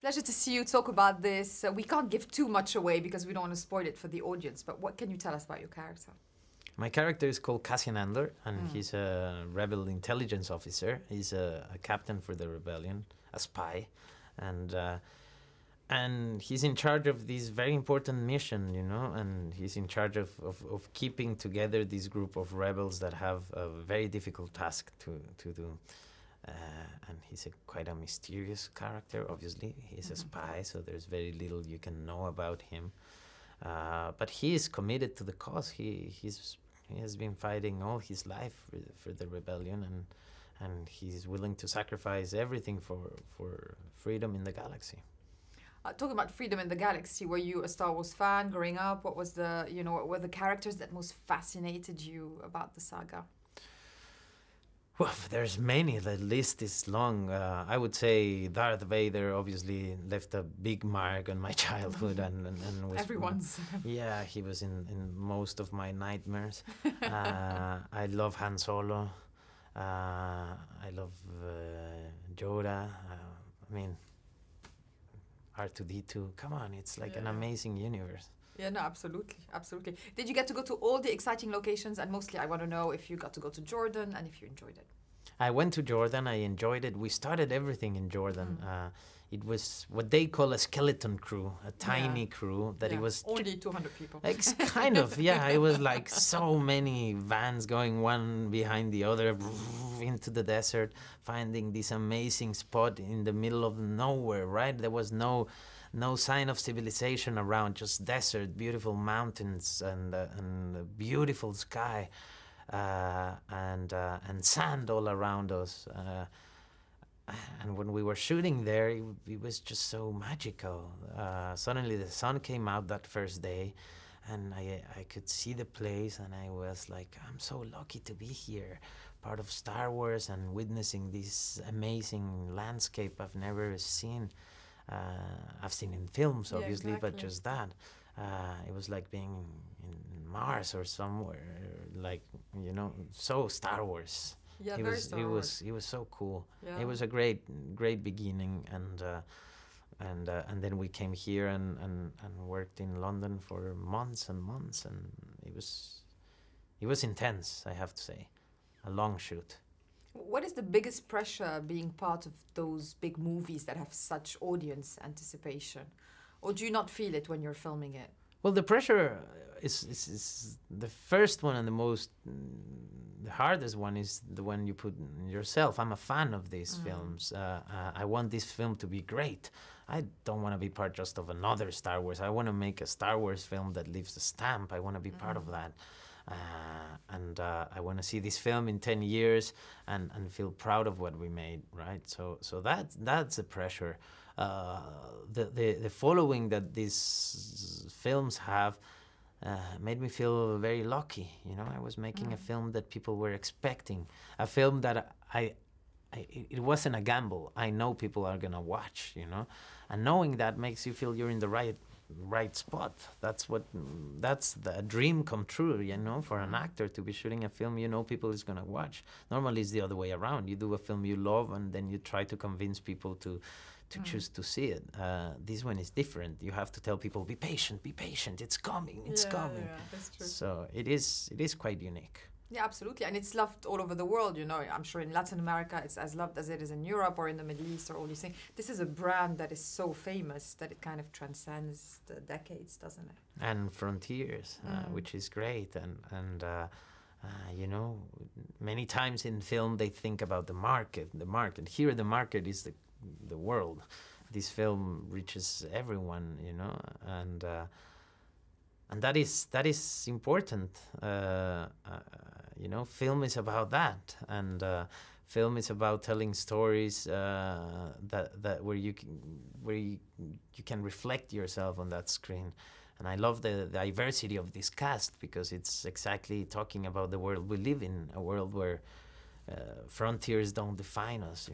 Pleasure to see you talk about this. We can't give too much away because we don't want to spoil it for the audience, but what can you tell us about your character? My character is called Cassian Andler, and he's a rebel intelligence officer. He's a captain for the rebellion, a spy, and he's in charge of this very important mission, you know, and he's in charge of keeping together this group of rebels that have a very difficult task to do. And he's quite a mysterious character, obviously. He's a spy, so there's very little you can know about him. But he is committed to the cause. He has been fighting all his life for the rebellion, and he's willing to sacrifice everything for freedom in the galaxy. Talking about freedom in the galaxy, were you a Star Wars fan growing up? What was the, what were the characters that most fascinated you about the saga? Well, there's many. The list is long. I would say Darth Vader obviously left a big mark on my childhood, and was everyone's. Yeah, he was in most of my nightmares. I love Han Solo. I love Yoda. I mean, R2-D2. Come on, it's like an amazing universe. Yeah, no, absolutely, absolutely. Did you get to go to all the exciting locations? And mostly I want to know if you got to go to Jordan and if you enjoyed it. I went to Jordan, I enjoyed it. We started everything in Jordan. It was what they call a skeleton crew, a tiny crew that it was... Only 200 people. It's kind of, yeah. It was like so many vans going one behind the other into the desert, finding this amazing spot in the middle of nowhere, right? There was no sign of civilization around, just desert, beautiful mountains, and a beautiful sky, and sand all around us. And when we were shooting there, it was just so magical. Suddenly the sun came out that first day, and I could see the place, and I was like, I'm so lucky to be here, part of Star Wars and witnessing this amazing landscape I've never seen. I've seen in films, obviously, but just that. It was like being in Mars or somewhere, like, so Star Wars. Yeah, it was so cool. Yeah. It was a great beginning, and then we came here and worked in London for months and months, and it was intense, I have to say, a long shoot. What is the biggest pressure being part of those big movies that have such audience anticipation? Or do you not feel it when you're filming it? Well, the pressure is the first one, and the hardest one is the one you put yourself. I'm a fan of these films. I want this film to be great. I don't want to be part just of another Star Wars. I want to make a Star Wars film that leaves a stamp. I want to be part of that. And I want to see this film in 10 years and feel proud of what we made, right? So that's the pressure. The following that these films have made me feel very lucky. I was making a film that people were expecting, a film that it wasn't a gamble. I know people are gonna watch, and knowing that makes you feel you're in the right spot. That's the dream come true, for an actor to be shooting a film people is gonna watch. Normally it's the other way around. You do a film you love, and then you try to convince people to choose to see it. This one is different. You have to tell people, be patient, it's coming, it's coming. Yeah, that's true. So it is quite unique. Yeah, absolutely. And it's loved all over the world, I'm sure in Latin America it's as loved as it is in Europe or in the Middle East or all these things. This is a brand that is so famous that it kind of transcends the decades, doesn't it? And frontiers, which is great. And many times in film they think about the market. Here the market is the world. This film reaches everyone, and that is important. Film is about that, and film is about telling stories that where you can reflect yourself on that screen. And I love the diversity of this cast, because it's exactly talking about the world we live in, a world where frontiers don't define us,